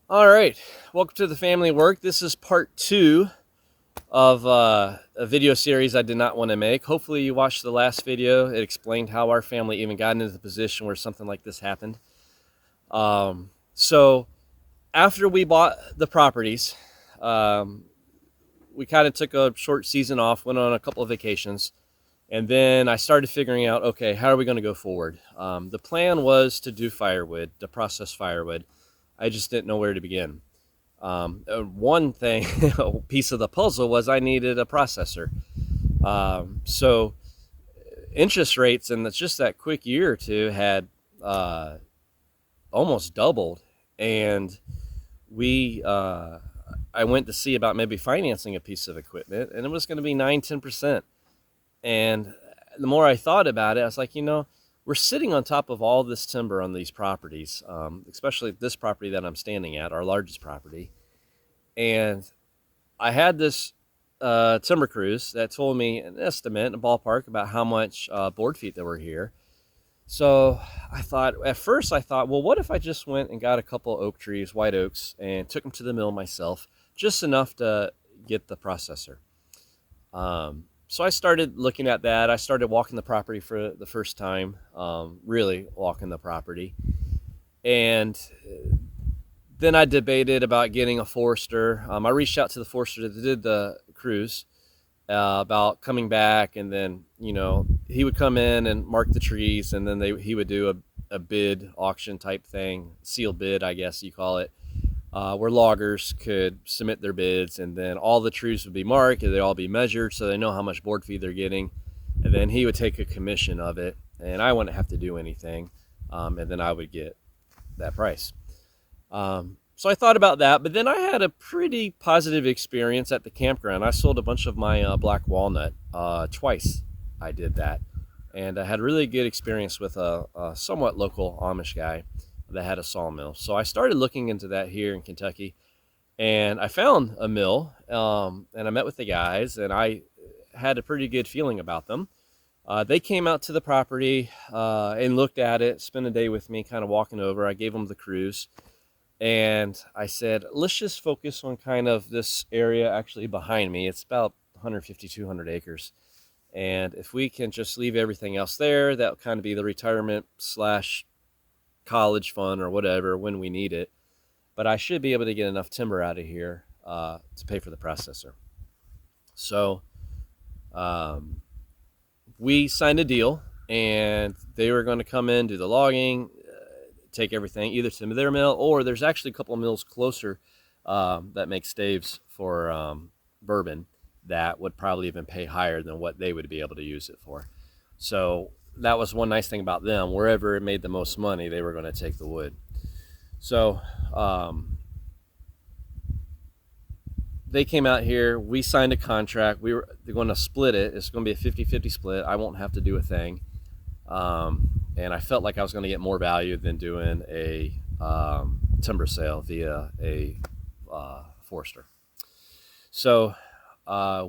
All right, welcome to the family work. This is part two of a video series I did not want to make. Hopefully, you watched the last video. It explained how our family even got into the position where something like this happened. So, after we bought the properties, um, we kind of took a short season off, went on a couple of vacations, and then I started figuring out okay, how are we going to go forward? The plan was to do firewood, to process firewood. I just didn't know where to begin. One thing, piece of the puzzle was I needed a processor. So interest rates in just that quick year or two had uh, almost doubled, and we I went to see about maybe financing a piece of equipment, and it was going to be 9-10%. And the more I thought about it, I was like, we're sitting on top of all this timber on these properties, especially this property that I'm standing at, our largest property. And I had this timber cruise that told me an estimate, a ballpark about how much board feet there were here. So at first I thought, well, what if I just went and got a couple of oak trees, white oaks, and took them to the mill myself, just enough to get the processor. So I started looking at that. I started walking the property for the first time, really walking the property. And then I debated about getting a forester. I reached out to the forester that did the cruise about coming back, and then he would come in and mark the trees, and then he would do a bid auction type thing, sealed bid, I guess you call it, where loggers could submit their bids, and then all the trees would be marked, and they'd all be measured so they know how much board feed they're getting, and then he would take a commission of it, and I wouldn't have to do anything, and then I would get that price. So I thought about that, but then I had a pretty positive experience at the campground. I sold a bunch of my black walnut twice. I did that, and I had a really good experience with a somewhat local Amish guy that had a sawmill. So I started looking into that here in Kentucky, and I found a mill, and I met with the guys, and I had a pretty good feeling about them. They came out to the property and looked at it, spent a day with me, kind of walking over. I gave them the cruise. And I said, let's just focus on kind of this area actually behind me. It's about 150, 200 acres. And if we can just leave everything else there, that'll kind of be the retirement slash college fund or whatever when we need it. But I should be able to get enough timber out of here to pay for the processor. So um, we signed a deal, and they were going to come in, do the logging, take everything either to their mill, or there's actually a couple of mills closer that make staves for bourbon that would probably even pay higher than what they would be able to use it for. So that was one nice thing about them. Wherever it made the most money, they were going to take the wood. So they came out here. We signed a contract. They're going to split it. It's going to be a 50-50 split. I won't have to do a thing. And I felt like I was going to get more value than doing a timber sale via a forester. So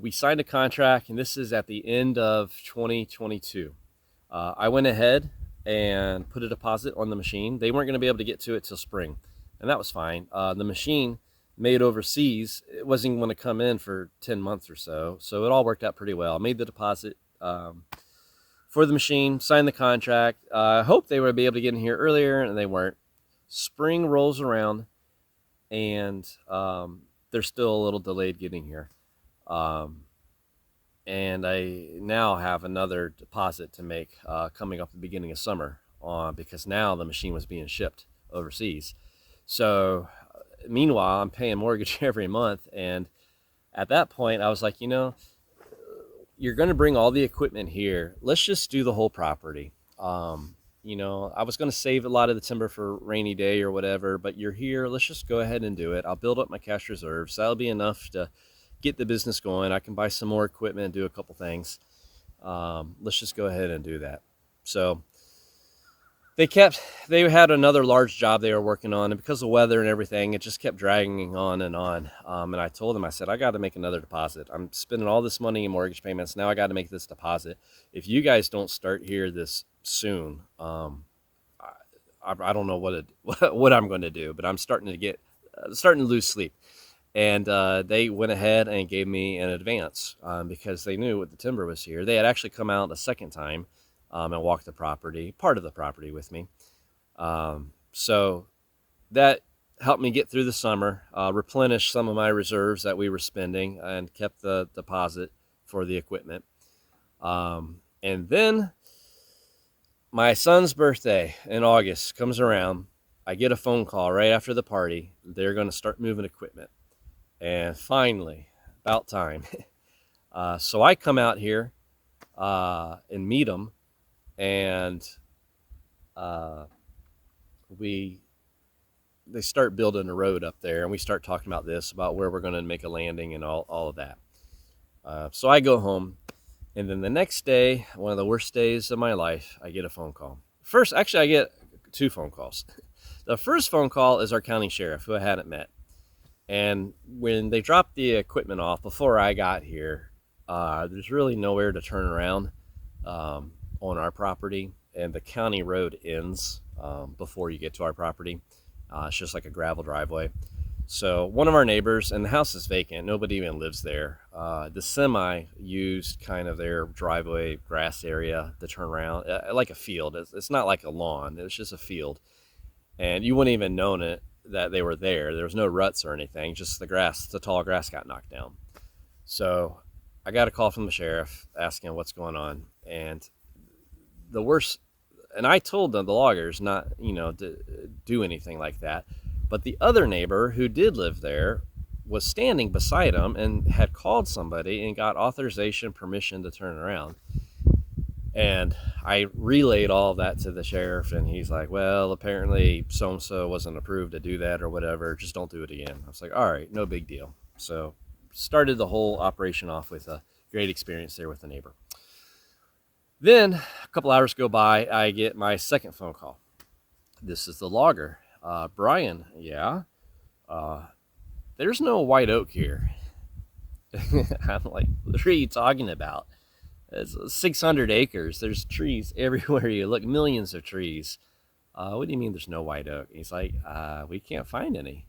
we signed a contract, and this is at the end of 2022. I went ahead and put a deposit on the machine. They weren't going to be able to get to it till spring, and that was fine. The machine made overseas, it wasn't going to come in for 10 months or so, so it all worked out pretty well. I made the deposit for the machine, signed the contract. I hoped they would be able to get in here earlier, and they weren't. Spring rolls around, and they're still a little delayed getting here. Um, and I now have another deposit to make coming up at the beginning of summer because now the machine was being shipped overseas. So meanwhile, I'm paying mortgage every month, and at that point, I was like, you're going to bring all the equipment here. Let's just do the whole property. I was going to save a lot of the timber for rainy day or whatever, but you're here. Let's just go ahead and do it. I'll build up my cash reserves. That'll be enough to get the business going. I can buy some more equipment and do a couple things. Let's just go ahead and do that. So they had another large job they were working on, and because of weather and everything, it just kept dragging on and on. And I told them, I said, I got to make another deposit. I'm spending all this money in mortgage payments. Now I got to make this deposit. If you guys don't start here this soon, I don't know what I'm going to do, but I'm starting to get starting to lose sleep. And they went ahead and gave me an advance because they knew what the timber was here. They had actually come out a second time and walked the property, part of the property with me. So that helped me get through the summer, replenish some of my reserves that we were spending, and kept the deposit for the equipment. And then my son's birthday in August comes around. I get a phone call right after the party. They're going to start moving equipment. And finally, about time. So I come out here and meet them, and they start building a road up there, and we start talking about this, about where we're going to make a landing and all of that. So I go home, and then the next day, one of the worst days of my life, I get a phone call. First, actually, I get 2 phone calls. The first phone call is our county sheriff, who I hadn't met. And when they dropped the equipment off before I got here, there's really nowhere to turn around on our property, and the county road ends before you get to our property. It's just like a gravel driveway. So one of our neighbors, and the house is vacant, nobody even lives there. The semi used kind of their driveway grass area to turn around, like a field. It's not like a lawn, it's just a field. And you wouldn't even known it that they were there. There was no ruts or anything, just the tall grass got knocked down. So I got a call from the sheriff asking what's going on. And the worst, and I told them, the loggers, not, to do anything like that. But the other neighbor who did live there was standing beside him and had called somebody and got authorization, permission to turn around. And I relayed all of that to the sheriff, and he's like, well, apparently so-and-so wasn't approved to do that or whatever. Just don't do it again. I was like, all right, no big deal. So started the whole operation off with a great experience there with the neighbor. Then a couple hours go by, I get my second phone call. This is the logger. Brian, yeah, there's no white oak here. I'm like, what are you talking about? It's 600 acres. There's trees everywhere you look, millions of trees. What do you mean there's no white oak? He's like, we can't find any.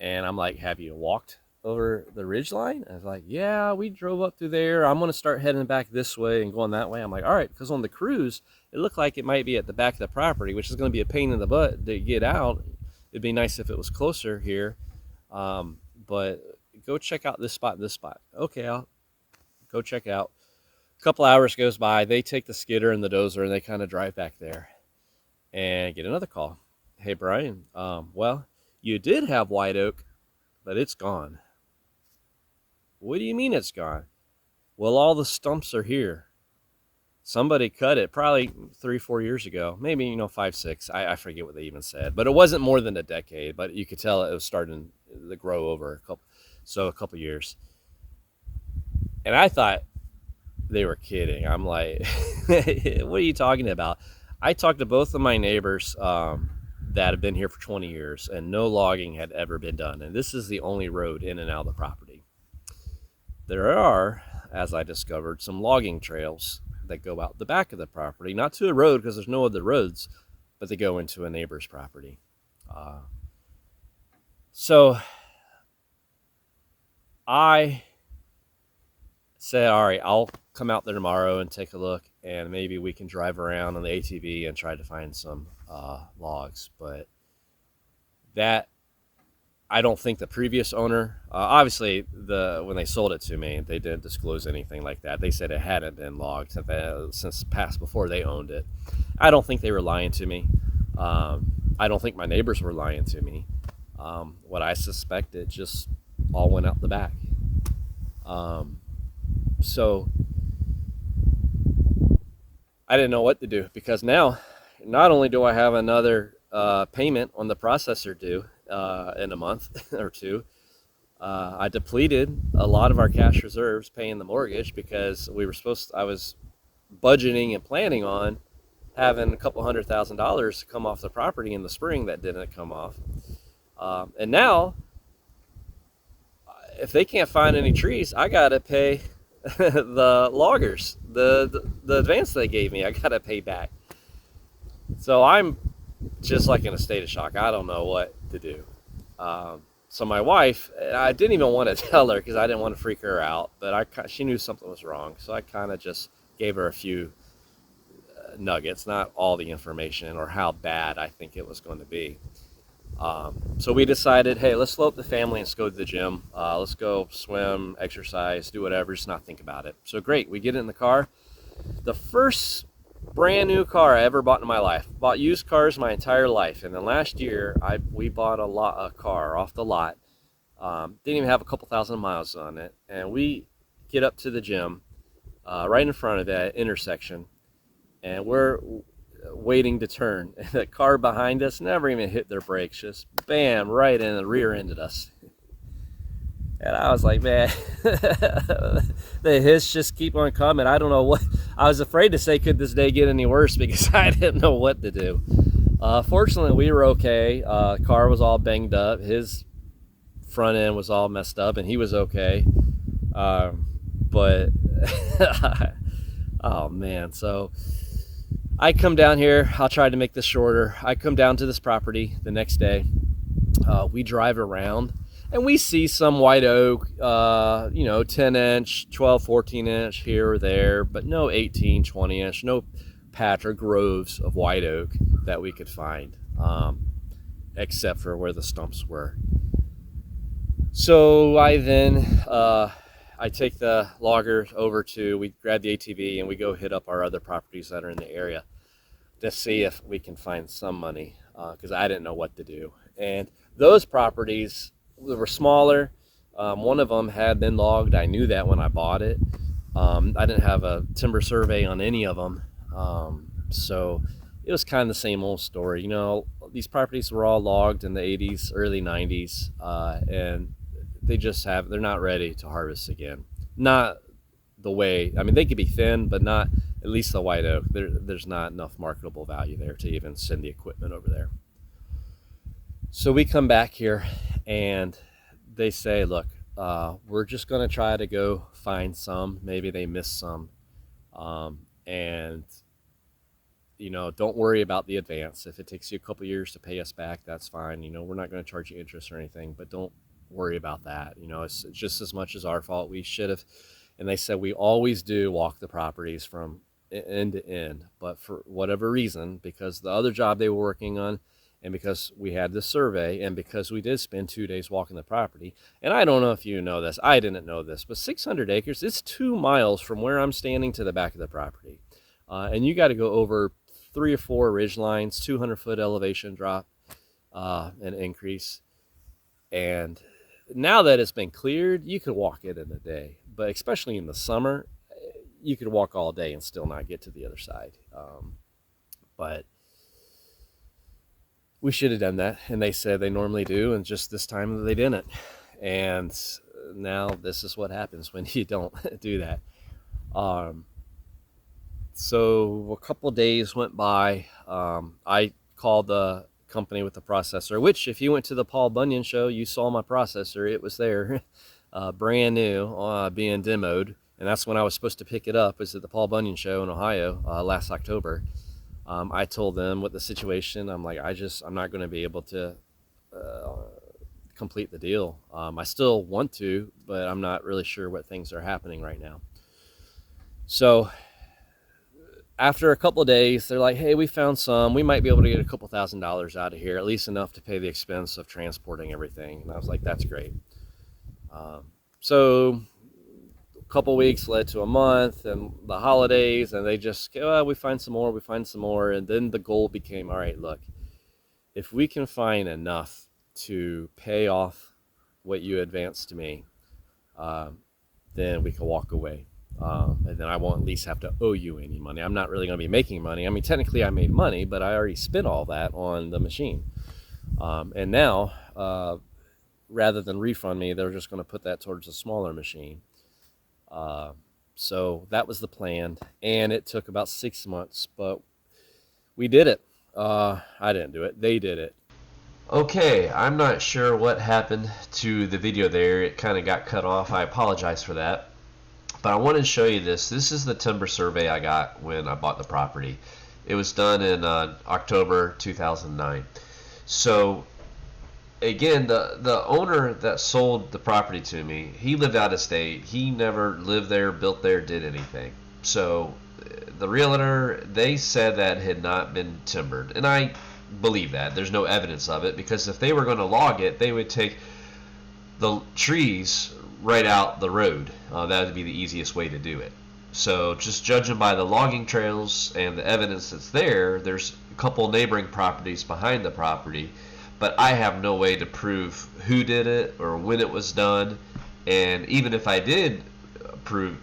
And I'm like, have you walked over the ridge line? I was like, yeah, we drove up through there. I'm going to start heading back this way and going that way. I'm like, all right, because on the cruise, it looked like it might be at the back of the property, which is going to be a pain in the butt to get out. It'd be nice if it was closer here. But go check out this spot, this spot. Okay, I'll go check out. A couple hours goes by, they take the skidder and the dozer and they kind of drive back there and get another call. Hey, Brian, well, you did have white oak, but it's gone. What do you mean it's gone? Well, all the stumps are here. Somebody cut it probably 3-4 years ago, maybe, 5, 6. I forget what they even said, but it wasn't more than a decade, but you could tell it was starting to grow over a couple years. And I thought they were kidding. I'm like, what are you talking about? I talked to both of my neighbors that have been here for 20 years, and no logging had ever been done. And this is the only road in and out of the property. There are, as I discovered, some logging trails that go out the back of the property, not to a road because there's no other roads, but they go into a neighbor's property. So I said, all right, I'll come out there tomorrow and take a look, and maybe we can drive around on the ATV and try to find some logs. But that, I don't think the previous owner, obviously when they sold it to me, they didn't disclose anything like that. They said it hadn't been logged since past before they owned it. I don't think they were lying to me. I don't think my neighbors were lying to me. What I suspect, it just all went out the back. So I didn't know what to do, because now not only do I have another payment on the processor due in a month or two, I depleted a lot of our cash reserves paying the mortgage, because I was budgeting and planning on having a couple $100,000 come off the property in the spring that didn't come off. And now, if they can't find any trees, I gotta pay the loggers, the advance they gave me, I gotta pay back. So I'm just like in a state of shock. I don't know what to do. So my wife, I didn't even want to tell her because I didn't want to freak her out, but she knew something was wrong. So I kind of just gave her a few nuggets, not all the information or how bad I think it was going to be. So we decided, hey, let's slow up the family and let's go to the gym. Let's go swim, exercise, do whatever, just not think about it. So great, we get in the car. The first brand new car I ever bought in my life. Bought used cars my entire life, and then last year we bought a car off the lot. Didn't even have a couple thousand miles on it, and we get up to the gym right in front of that intersection, and we're waiting to turn. And the car behind us never even hit their brakes, just bam, right in the rear ended us. And I was like, man, the hits just keep on coming. I don't know what, I was afraid to say, could this day get any worse, because I didn't know what to do. Fortunately, we were okay. Car was all banged up. His front end was all messed up, and he was okay. But, oh man, so I come down here. I'll try to make this shorter. I come down to this property the next day. We drive around, and we see some white oak, 10 inch, 12, 14 inch here or there, but no 18, 20 inch, no patch or groves of white oak that we could find, except for where the stumps were. So I then, I take the logger over we grab the ATV and we go hit up our other properties that are in the area to see if we can find some money, because I didn't know what to do. And those properties were smaller. One of them had been logged. I knew that when I bought it. I didn't have a timber survey on any of them. So it was kind of the same old story. These properties were all logged in the 80s, early 90s, and they're not ready to harvest again. Not the way, they could be thin, but not at least the white oak. There's not enough marketable value there to even send the equipment over there. So we come back here and they say, look, we're just going to try to go find some. Maybe they missed some. And don't worry about the advance. If it takes you a couple years to pay us back, that's fine. We're not going to charge you interest or anything, but don't worry about that. It's just as much as our fault. We should have. And they said, we always do walk the properties from end to end, but for whatever reason, because the other job they were working on, and because we had this survey, and because we did spend 2 days walking the property, and I don't know if you know this, I didn't know this, but 600 acres, it's 2 miles from where I'm standing to the back of the property. And you got to go over 3 or 4 ridge lines, 200-foot elevation drop, and increase. And now that it's been cleared, you could walk it in a day, but especially in the summer, you could walk all day and still not get to the other side. But we should have done that, and they said they normally do, and just this time they didn't. And now this is what happens when you don't do that. So a couple days went by. I called the company with the processor, which if you went to the Paul Bunyan show, you saw my processor. It was there, brand new, being demoed. And that's when I was supposed to pick it up, was at the Paul Bunyan show in Ohio last October. I told them what the situation. I'm like, I'm not going to be able to complete the deal. I still want to, but I'm not really sure what things are happening right now. So after a couple of days, they're like, hey, we found some. We might be able to get a couple $1,000s out of here, at least enough to pay the expense of transporting everything. And I was like, that's great. So a couple weeks led to a month and the holidays, and they just go, oh, we find some more. And then the goal became, all right, look, if we can find enough to pay off what you advanced to me, then we can walk away. And then I won't at least have to owe you any money. I'm not really going to be making money. Technically I made money, but I already spent all that on the machine. And now, rather than refund me, they're just going to put that towards a smaller machine. So that was the plan, and it took about 6 months, but we did it. I didn't do it. They did it. Okay, I'm not sure what happened to the video there. It kind of got cut off. I apologize for that. But I wanted to show you this. This is the timber survey I got when I bought the property. It was done in October 2009. So again, the owner that sold the property to me, he lived out of state. He never lived there, built there, did anything. So the realtor, they said that had not been timbered, and I believe that. There's no evidence of it, because if they were going to log it, they would take the trees right out the road. That would be the easiest way to do it. So just judging by the logging trails and the evidence that's there, there's a couple neighboring properties behind the property, but I have no way to prove who did it or when it was done. And even if I did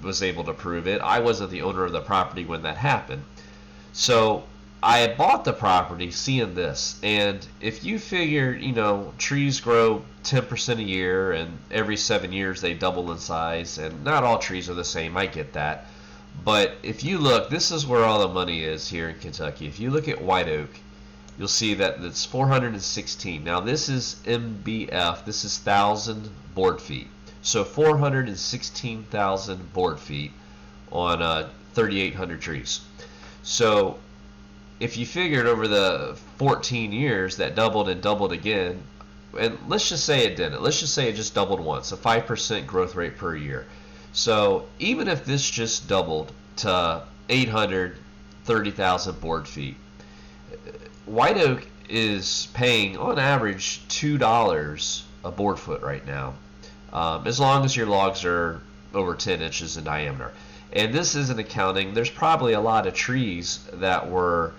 was able to prove it, I wasn't the owner of the property when that happened. So I bought the property seeing this, and if you figure, trees grow 10% a year, and every 7 years they double in size, and not all trees are the same, I get that. But if you look, this is where all the money is here in Kentucky. If you look at white oak, you'll see that it's 416. Now this is MBF, this is 1,000 board feet. So 416,000 board feet on 3,800 trees. So if you figured over the 14 years that doubled and doubled again, and let's just say it didn't. Let's just say it just doubled once, a 5% growth rate per year. So even if this just doubled to 830,000 board feet, white oak is paying on average $2 a board foot right now, as long as your logs are over 10 inches in diameter. And this isn't accounting, there's probably a lot of trees that were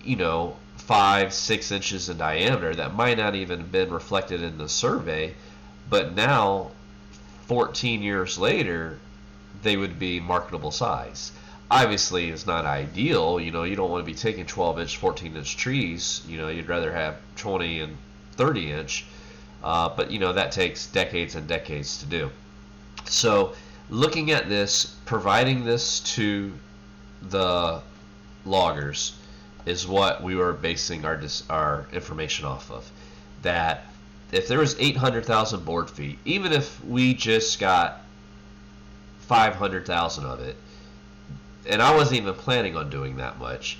5-6 inches in diameter that might not even have been reflected in the survey, but now 14 years later they would be marketable size. Obviously it's not ideal, you don't want to be taking 12-inch 14-inch trees, you'd rather have 20 and 30-inch, but that takes decades and decades to do. So looking at this, providing this to the loggers is what we were basing our information off of. That if there was 800,000 board feet, even if we just got 500,000 of it, and I wasn't even planning on doing that much,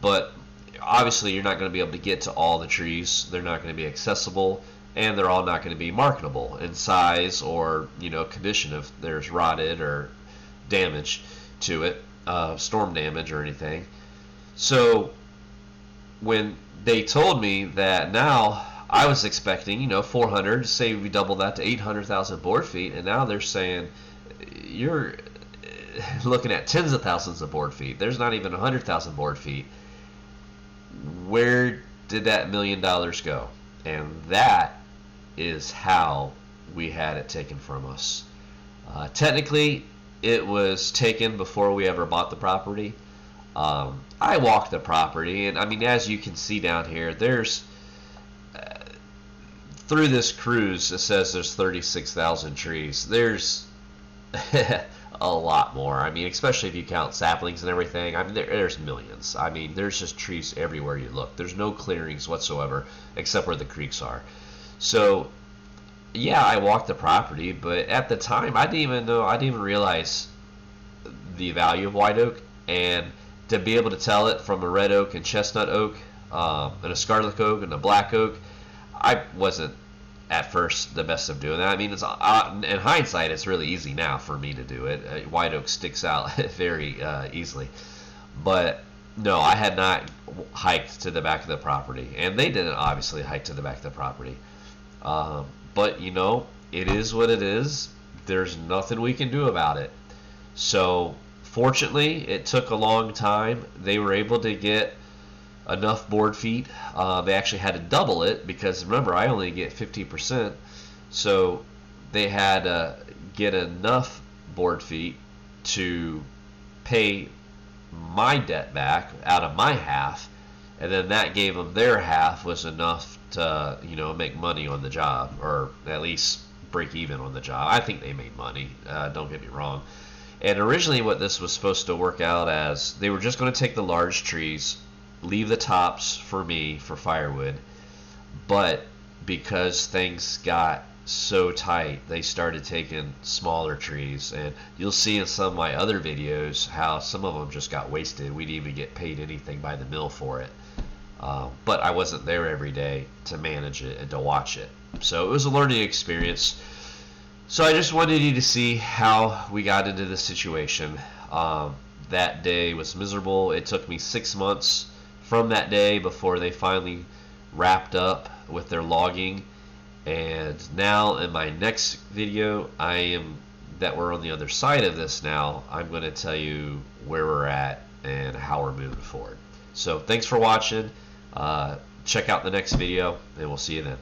but obviously you're not going to be able to get to all the trees. They're not going to be accessible, and they're all not going to be marketable in size or condition if there's rotted or damage to it, storm damage or anything. So when they told me that, now I was expecting 400, say we double that to 800,000 board feet, and now they're saying you're looking at tens of thousands of board feet. There's not even 100,000 board feet. Where did that $1 million go? And that is how we had it taken from us. Technically, it was taken before we ever bought the property. I walked the property, and as you can see down here, there's through this cruise, it says there's 36,000 trees. There's a lot more. Especially if you count saplings and everything. There's millions. There's just trees everywhere you look. There's no clearings whatsoever except where the creeks are. So yeah, I walked the property, but at the time I didn't even realize the value of white oak, and to be able to tell it from a red oak and chestnut oak, and a scarlet oak and a black oak, I wasn't at first the best of doing that. It's in hindsight, it's really easy now for me to do it. White oak sticks out very easily, but no, I had not hiked to the back of the property, and they didn't obviously hike to the back of the property. But it is what it is. There's nothing we can do about it. So fortunately, it took a long time. They were able to get enough board feet. They actually had to double it, because remember, I only get 50%. So they had to get enough board feet to pay my debt back out of my half, and then that gave them their half was enough to make money on the job, or at least break even on the job. I think they made money, don't get me wrong. And originally what this was supposed to work out as, they were just going to take the large trees, leave the tops for me for firewood, but because things got so tight, they started taking smaller trees, and you'll see in some of my other videos how some of them just got wasted. We didn't even get paid anything by the mill for it. But I wasn't there every day to manage it and to watch it. So it was a learning experience. So I just wanted you to see how we got into this situation. That day was miserable. It took me 6 months from that day before they finally wrapped up with their logging. And now in my next video, that we're on the other side of this now, I'm going to tell you where we're at and how we're moving forward. So thanks for watching. Check out the next video, and we'll see you then.